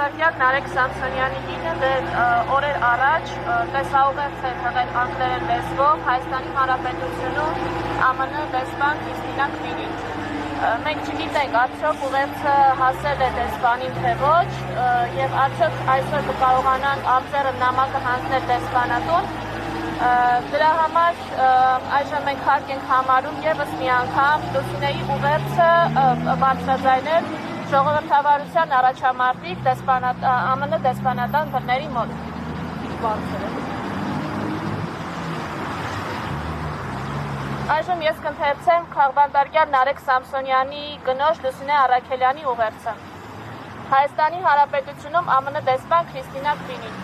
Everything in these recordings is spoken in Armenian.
Քաղբանդարկյալ Նարեկ Սամսոնյանի գինը դեռ օրեր առաջ տեսաուղերձ է թողել անգլերեն լեզվով Հայաստանի Հանրապետությունում ԱՄՆ դեսպան Քրիստինա Քվինին։ Մենք չգիտենք արդյոք ուղերձը հասել է դեսպանին թե ոչ, եւ արդյոք այսօր կկարողանանք արձերը նամակը հանձնել դեսպանատուն։ Դրա համար այժմ մենք հարկ ենք համարում եւս մի անգամ Լուսինեի ուղերձը բարձրաձայնել ժողովրդավարության առաջամարտիկ ԱՄՆ դեսպանատան բռների մոտ։ Այժմ ես կընթերցեմ Քաղբանդարկյալ Նարեկ Սամսոնյանի կնոջ Լուսինե Առաքելյանի ուղերձը։ Հայաստանի Հանրապետությունում ԱՄՆ դեսպան Քրիստինա Քվինին։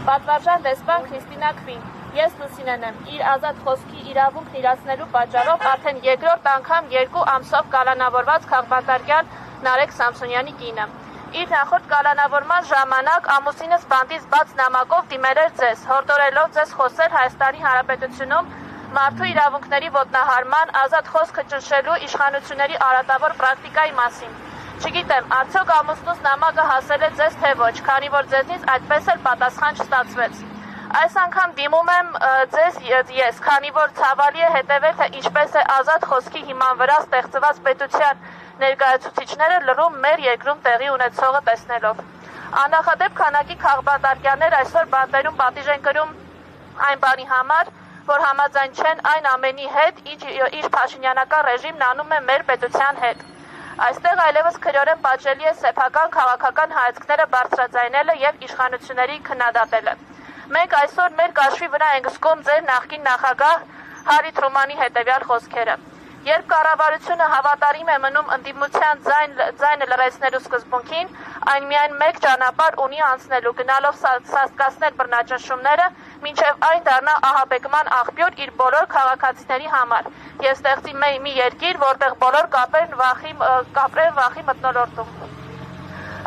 Պատվարժան դեսպան Քրիստինա Քվին, ես Լուսինեն եմ, իր ազատ խոսքի իրավունքն իրացնելու պատճառով արդեն երկրորդ անգամ 2 ամսով կալանավորված Քաղբանդարկյալ Նարեկ Սամսոնյանի կինը։ Իր նախորդ կալանավորման ժամանակ ամուսինս բանտից բաց նամակով դիմել էր ձեզ, հորդորելով ձեզ խոսել Հայաստանի Հանրապետությունում մարդու իրավունքների ոտնահարման, ազատ խոսքը ճնշելու իշխանությունների արատավոր պրակտիկայի մասին։ Չգիտեմ, արդյոք ամուսնուս նամակը հասել է ձեզ թե ոչ, քանի որ ձեզնից այդպես էլ պատասխան չստացվեց։ Այս անգամ դիմում եմ ձեզ ես, քանի որ ցավալի է հետևել, թե ինչպես է ազատ խոսքի հիման վրա ստեղծված պետության ներկայացուցիչները լռում մեր երկրում տեղի ունեցողը տեսնելով։ Աննախադեպ քանակի քաղբանդարկյաններ այսօր բանտերում պատիժ են կրում այն բանի համար, որ համաձայն չեն այն ամենի հետ, ինչ փաշինյանական ռեժիմն անում է մեր պետության հետ։ Այստեղ այլևս քրորեն պատժելի է սեփական քաղաքական հայացքները բարձրաձայնելը եւ իշխանությունների քննադատելը։ Մենք այսօր մեր կաշվի վրա ենք զգում ձեր նախկին նախագահ Հարի Թրումանի հետևյալ խոսքերը։ Երբ կառավարությունը հավատարիմ է մնում ընդդիմության ձայնը լրացնելու սկզբունքին, այն միայն մեկ ճանապարհ ունի անցնելու, գնալով սաստկացնել բռնաճնշումները, մինչև այն դառնա ահաբեկման աղբյուր իր բոլոր քաղաքացիների համար եւ ստեղծի մի երկիր, որտեղ բոլոր կապրեն վախի մթնոլորտում։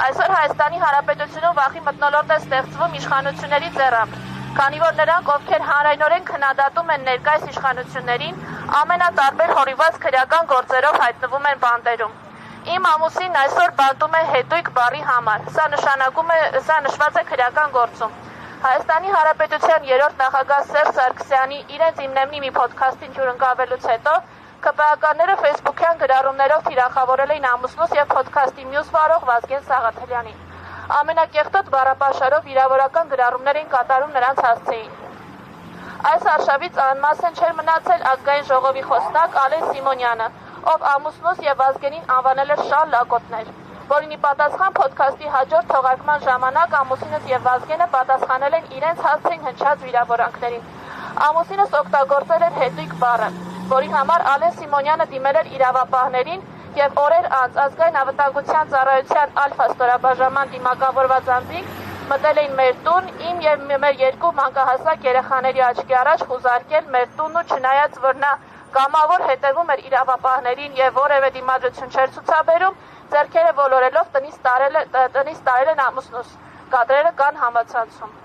Այսօր Հայաստանի Հանրապետությունում վախի մթնոլորտ է ստեղծվում իշխանությունների ձեռամբ, քանի որ նրանք, ովքեր հանրայնորեն քննադատում են ներկայիս իշխանություններին, ամենատարբեր հորիված քրեական գործերով հայտնվում են բանտերում։ Իմ ամուսինն այսօր բանտում է հետույք բառի համար։ Սա նշված է քրեական գործում։ Հայաստանի Հանրապետության 3-րդ նախագահ Սերժ Սարգսյանի իրենց իմնեմնի մի ոդքասթին հյուրընկալվելուց հետո ԿՊԱ-ները ֆեյսբուքյան գրառումներով թիրախավորել էին ամուսնուս եւ ոդքասթի մյուս վարող Վազգեն Սաղաթելյանին։ Ամենակեղտոտ բառապաշարով վիրավորական գրառումներ էին կատարում նրանց հասցեին։ Այս արշավից անմասն չէր մնացել ազգային ժողովի խոսնակ Ալեն Սիմոնյանը, ով ամուսնուս եւ Վազգենին անվանել էր շալ լակոտներ, որին ի պատասխան ոդքասթի հաջորդ թողարկման ժամանակ ամուսինս եւ Վազգենը պատասխանել են իրենց հասցեին հնչած վիրավորանքներին։ Ամուսինս օգտագործել էր հետույք բառը, որի համար Ալեն Սիմոնյանը դիմել էր իրավապահներին եւ օրեր անց ազգային անվտանգության ծառայության ալֆա ստորաբաժանման դիմակավորված անձինք մտել էին մեր տուն, իմ եւ մեր 2 մանկահասակ երեխաների աչքի առաջ խուզարկել մեր տունն ու չնայած որ նա կամավոր հետևում էր իրավապահներին եւ որևէ դիմադրություն չէր ցուցաբերում, ձեռքերը ոլորելով տնից տարել են ամուսնուս, կադրերը կան համացանցում։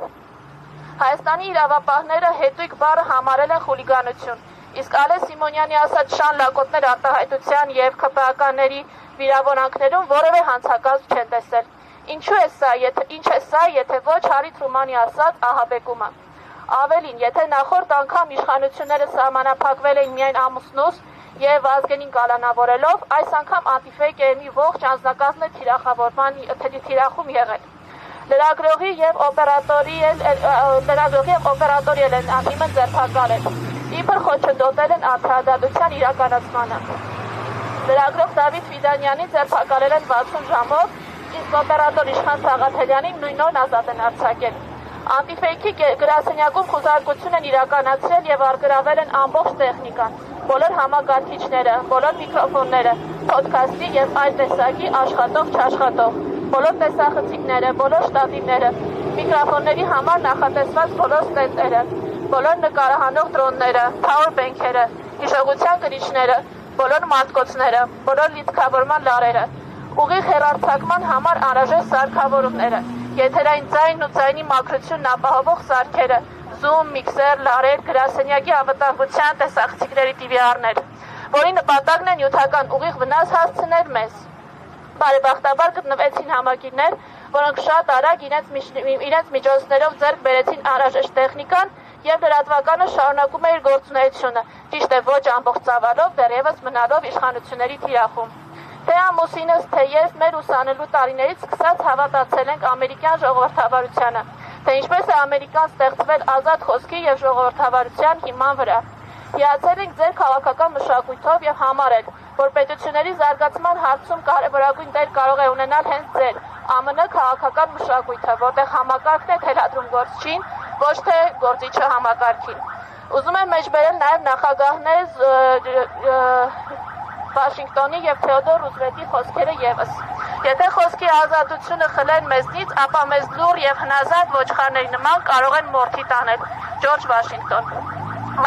Հայաստանի իրավապահները հետույք բառը համարել են խուլիգանություն, իսկ Ալեն Սիմոնյանի ասած շան լակոտներ արտահայտության եւ ԿՊԱ-ների վիրավորանքներում որևէ հանցակազմ չեն տեսել։ Ինչ է սա, եթե ոչ Հարի Թրումանի ասած ահաբեկումը։ Ավելին, եթե նախորդ անգամ իշխանությունները սահմանափակվել էին միայն ամուսնուս եւ Վազգենին կալանավորելով, այս անգամ անտիֆեյք է մի ողջ անձնակազմը թիրախում եղել։ Լրագրողի եւ օպերատորի են անդիմը ձերբակալել։ Իբր խոչընդոտել են արդարադատության իրականացմանը։ Լրագրող Դավիթ Ֆիդանյանին ձերբակալել են 60 ժամով, իսկ օպերատոր Իշխան Սաղաթելյանին նույն օրն ազատ են արձակել։ Անտիֆեյքի գրասենյակում խուզարկություն են իրականացրել եւ արգրավել են ամբողջ տեխնիկան, բոլոր համակարգիչները, բոլոր միկրոֆոնները, ոդքասթի եւ այլ տեսակի աշխատող-չաշխատող, բոլոր տեսախցիկները, բոլոր շտատիվները, միկրոֆոնների համար նախատեսված բոլոր ստենդերը, բոլոր նկարահանող դրոնները, powerbank-երը, հիշողության գրիչները, բոլոր մարտկոցները, բոլոր լիցքավորման լարերը, ուղիղ հեռարձակման համար անհրաժեշտ սարքավորումները, եթերային ձայնն ու ձայնի մաքրությունն ապահովող սարքերը, Zoom, միքսեր, լարեր, գրասենյակի անվտանգության տեսախցիկների DVR-ներ, որի նպատակն է նյութական ուղիղ վնաս հասցնել մեզ։ Բարեբախտաբար գտնվեցին համագիրներ, որոնք շատ արագ իրենց միջոցներով ձեռք բերեցին անհրաժեշտ տեխնիկան եւ լրատվականը շարունակում է իր գործունեությունը, ճիշտ է ոչ ամբողջ ծավալով, դեռևս մնալով իշխանությունների թիրախում։ Թե ամուսինս, թե ես մեր ուսանելու տարիներից սկսած հավատացել ենք ամերիկյան ժողովրդավարությանը, թե ինչպես է Ամերիկան ստեղծվել ազատ խոսքի եւ ժողովրդավարության հիման վրա։ Հիացել ենք ձեր քաղաքական մշակույթով եւ համարել, որ պետությունների զարգացման հարցում կարևորագույն դեր կարող է ունենալ հենց ձեր ԱՄՆ քաղաքական մշակույթը, որտեղ համակարգն է թելադրում գործչին, ոչ թե գործիչը համակարգին։ Ուզում եմ մեջբերել նաեւ նախագահներ Վաշինգտոնի եւ Թեոդոր Ռուզվելտի խոսքերը եւս։ Եթե խոսքի ազատությունը խլեն մեզնից, ապա մեզ լուռ եւ հնազանդ ոչխարների նման կարող են մորթի տանել։ Ջորջ Վաշինգտոն։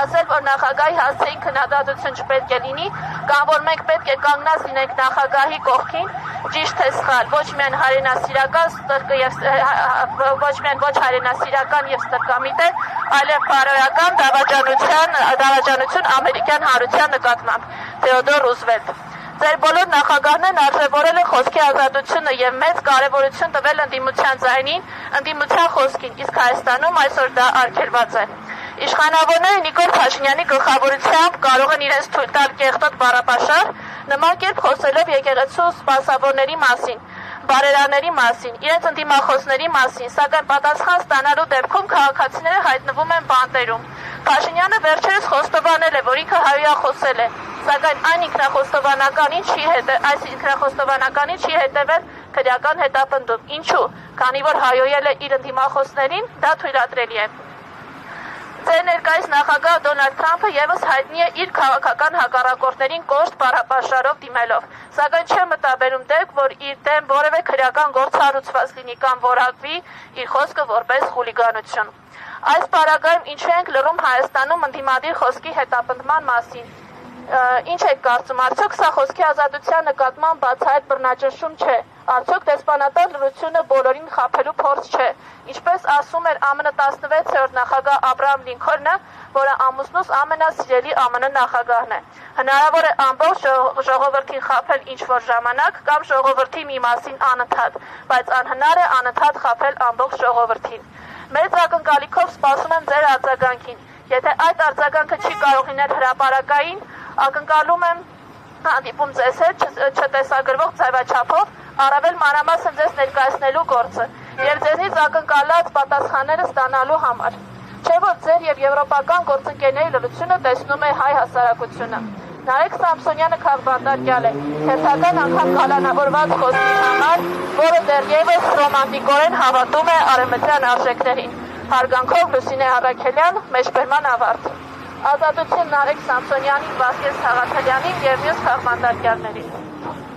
Ասել, որ նախագահի հասցեին քննադատություն չպետք է լինի, կամ որ մենք պետք է կանգնած լինենք նախագահի կողքին, ճիշտ է սխալ, ոչ միայն հայրենասիրական եւ ստրկամիտ է, այլև բարոյական դավաճանություն ամերիկյան հանրության նկատմամբ։ Թեոդոր Ռուզվելտ։ Ձեր բոլոր նախագահներն արժևորել են խոսքի ազատությունը եւ մեծ կարեւորություն տվել ընդդիմության ձայնին, ընդդիմության խոսքին, իսկ Հայաստանում այսօր դա արգելված է։ Իշխանավորները Նիկոլ Փաշինյանի գլխավորությամբ կարող են իրենց թույլ տալ կեղտոտ բառապաշար, նման կերպ խոսելով եկեղեցու սպասավորների մասին, բարերարների մասին, իրենց ընդդիմախոսների մասին, սակայն պատասխան ստանալու դեպքում քաղաքացիները հայտնվում են բանտերում։ Փաշինյանը վերջերս խոստովանել է, որ ինքը հայոյախոսել է, սակայն այս ինքնախոստովանականին չի հետևել քրեական հետապնդում։ Ինչու՞, քանի որ հայոյել է իր ընդդիմախոսներին, դա թույլատրելի է։ Ձեր ներկայիս նախագահ Դոնալդ Թրամփը եւս հայտնի է իր քաղաքական հակառակորդներին կոշտ բառապաշարով դիմելով, սակայն չէ մտաբերում դեպք, որ իր դեմ որևէ քրեական գործ հարուցված լինի կամ որակվի իր խոսքը որպես խուլիգանություն։ Այս պարագայում ինչու ենք լռում Հայաստանում ընդդիմադիր խոսքի հետապնդման մասին։ Ինչ եք կարծում, արդյոք սա խոսքի ազատության նկատմամբ բացահայտ բռնաճնշում չէ, արդյոք դեսպանատար լռությունը բոլորին խաբելու փորձ չէ, ինչպես ասում էր ԱՄՆ 16-րդ նախագահ Աբրահամ Լինքոլնը, որը ամուսնուս ամենասիրելի ԱՄՆ նախագահն է։ Հնարավոր է ամբողջ ժողովրդին խաբել ինչ-որ ժամանակ կամ ժողովրդի մի մասին անընդհատ, բայց անհնար է անընդհատ խաբել ամբողջ ժողովրդին։ Մեծ ակնկալիքով սպասում եմ ձեր արձագանքին։ Եթե այդ արձագանքը չի կարող լինել հրապարակային, ակնկալում եմ հանդիպում ձեզ հետ չտեսագրվող ձևաչափով, առավել մանրամասն ձեզ ներկայացնելու գործը եւ ձեզնից ակնկալած պատասխանները ստանալու համար։ Չէ՞ որ ձեր եւ եվրոպական գործընկերների լրությունը տեսնում է հայ հասարակությունը։ Նարեկ Սամսոնյանը քաղբանտարկյալ է, հերթական անգամ կալանավորված խոսքի համար, որը դեռևս ռոմանտիկորեն հավատում է արևմտյան արժեքներին։ Հարգանքով Լուսինե Առաքելյան, մեջբերման ավարտ։ Ազատություն Նարեկ Սամսոնյանին, Վասկես Սաղաթելյանին եւ մյուս քաղբանտարկյալներին։